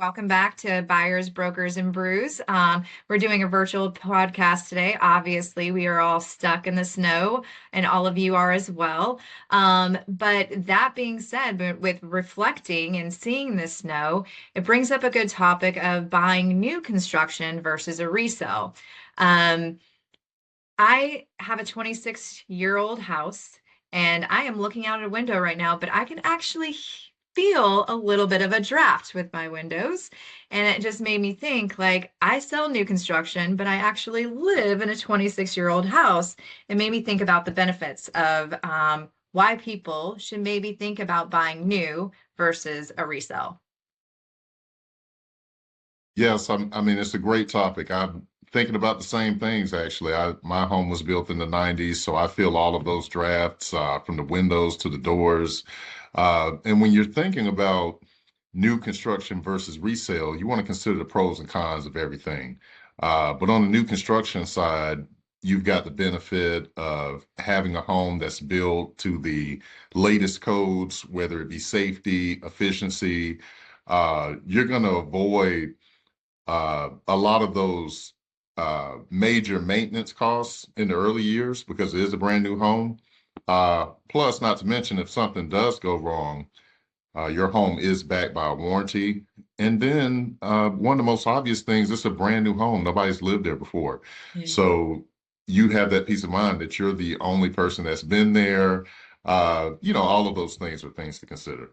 Welcome back to Buyers, Brokers, and Brews. We're doing a virtual podcast today. Obviously, we are all stuck in the snow, and all of you are as well. But that being said, with reflecting and seeing the snow, it brings up a good topic of buying new construction versus a resale. Um, I have a 26-year-old house and I am looking out a window right now, but I can actually feel a little bit of a draft with my windows. And it just made me think like I sell new construction, but I actually live in a 26-year-old house. It made me think about the benefits of why people should maybe think about buying new versus a resale. Yes, I mean it's a great topic. I'm thinking about the same things actually. My home was built in the 90s, so I feel all of those drafts from the windows to the doors. And when you're thinking about new construction versus resale, you want to consider the pros and cons of everything. But on the new construction side, you've got the benefit of having a home that's built to the latest codes, whether it be safety, efficiency. You're going to avoid a lot of those major maintenance costs in the early years because it is a brand new home. Plus, not to mention, if something does go wrong, your home is backed by a warranty. And then one of the most obvious things, it's a brand new home. Nobody's lived there before. So you have that peace of mind that you're the only person that's been there. All of those things are things to consider.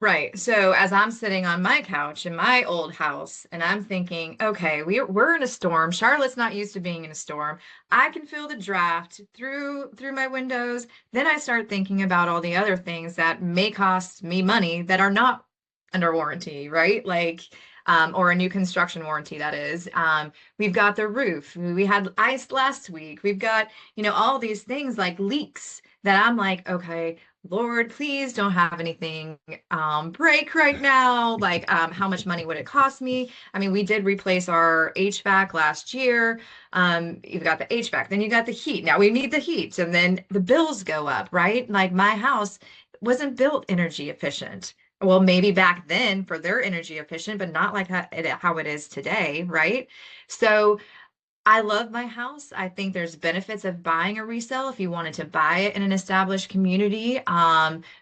Right. So as I'm sitting on my couch in my old house and I'm thinking, okay, we're in a storm. Charlotte's not used to being in a storm. I can feel the draft through my windows. Then I start thinking about all the other things that may cost me money that are not under warranty, right? Like or a new construction warranty, that is. We've got the roof. We had ice last week. We've got, all these things like leaks that I'm like, okay, Lord, please don't have anything break right now. Like, how much money would it cost me? I mean, we did replace our HVAC last year. You've got the HVAC, then you got the heat. Now we need the heat, and then the bills go up, right? Like my house wasn't built energy efficient. Well, maybe back then for their energy efficient, but not like how it is today, right? So I love my house. I think there's benefits of buying a resale if you wanted to buy it in an established community,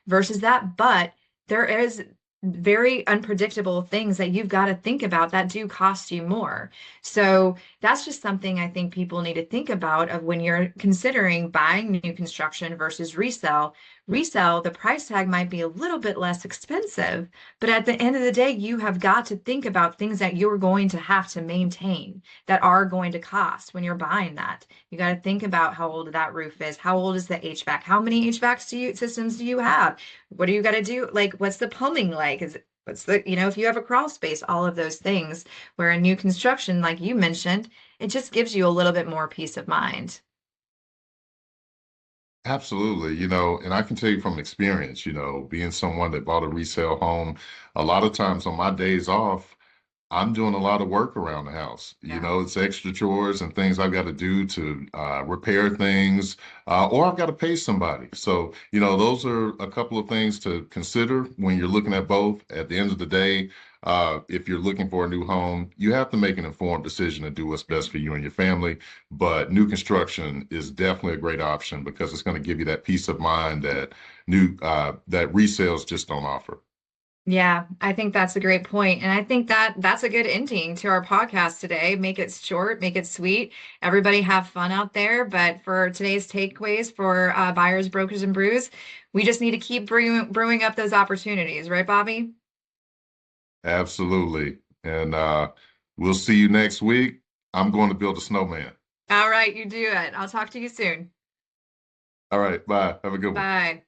versus that. But there is very unpredictable things that you've got to think about that do cost you more. So that's just something I think people need to think about of when you're considering buying new construction versus resale. Resale, the price tag might be a little bit less expensive, but at the end of the day, you have got to think about things that you're going to have to maintain that are going to cost when you're buying that. You got to think about how old that roof is. How old is the HVAC? How many HVAC systems do you have? What do you got to do? Like, what's the plumbing like? What's if you have a crawl space, all of those things. Where in new construction, like you mentioned, it just gives you a little bit more peace of mind. Absolutely, and I can tell you from experience, being someone that bought a resale home, a lot of times on my days off, I'm doing a lot of work around the house. Yeah. It's extra chores and things I've got to do to repair things, or I've got to pay somebody. So, those are a couple of things to consider when you're looking at both. At the end of the day, if you're looking for a new home, you have to make an informed decision to do what's best for you and your family. But new construction is definitely a great option because it's going to give you that peace of mind that that resales just don't offer. Yeah, I think that's a great point. And I think that that's a good ending to our podcast today. Make it short, make it sweet. Everybody have fun out there. But for today's takeaways for buyers, brokers, and brews, we just need to keep brewing up those opportunities, right, Bobby? Absolutely. And we'll see you next week. I'm going to build a snowman. All right, you do it. I'll talk to you soon. All right. Bye. Have a good one. Bye.